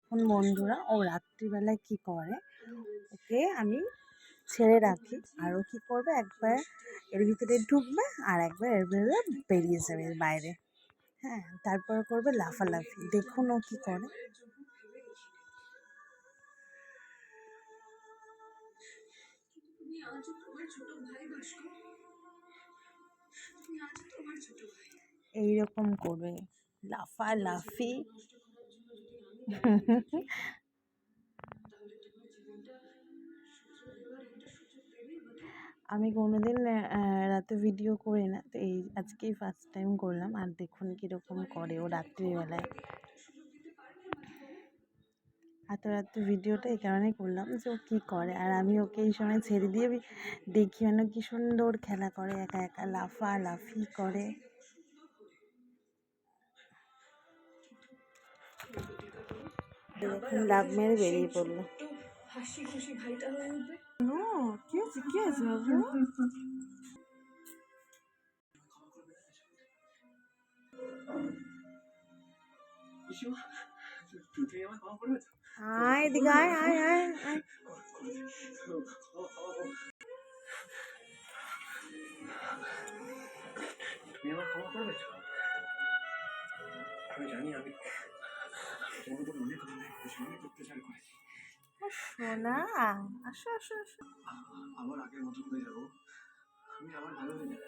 এখন বন্ধুরা ও রাত্রিবেলায় কি করে, ওকে আমি ছেড়ে রাখি আর ও কী করবে, একবার এর ভিতরে ঢুকবে আর একবার এর ভিতরে বেরিয়ে যাবে বাইরে। হ্যাঁ, তারপর করবে লাফালাফি, দেখুন ও কী করে। এইরকম করবে লাফালাফি। আমি কোনোদিন রাতে ভিডিও করি না, তো এই আজকেই ফার্স্ট টাইম করলাম। আর দেখুন কীরকম করে ও রাত্রিবেলায়। এত রাত্রে ভিডিওটা এই কারণেই করলাম যে ও কী করে, আর আমি ওকে এই সময় ছেড়ে দিয়ে দেখি মানে কী সুন্দর খেলা করে, একা একা লাফালাফি করে। দেখুন লাফ মেরে বেরিয়ে পড়লো। হাসি খুশি ভাইটা হয়ে উঠবে। কি আছে কি আছে বাবু? আয় এদিকে আয় আয় আয় আয়। তুমি আমার ক্ষমা করবে? আমি জানি আমি তোমার উপর অনেক অনেক অত্যাচার করেছি। সোনা, আসো আসো আসো। আবার আগের মতো হয়ে যাবো, আমি আবার ভালো হয়ে যাবো।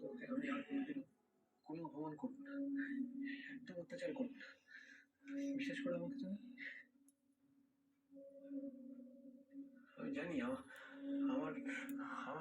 তোকে আমি আর কোনোদিন কোনো অপমান করবো না, একদম অত্যাচার করবো না। বিশেষ করে আমাকে তুমি, আমি জানি আমার আমার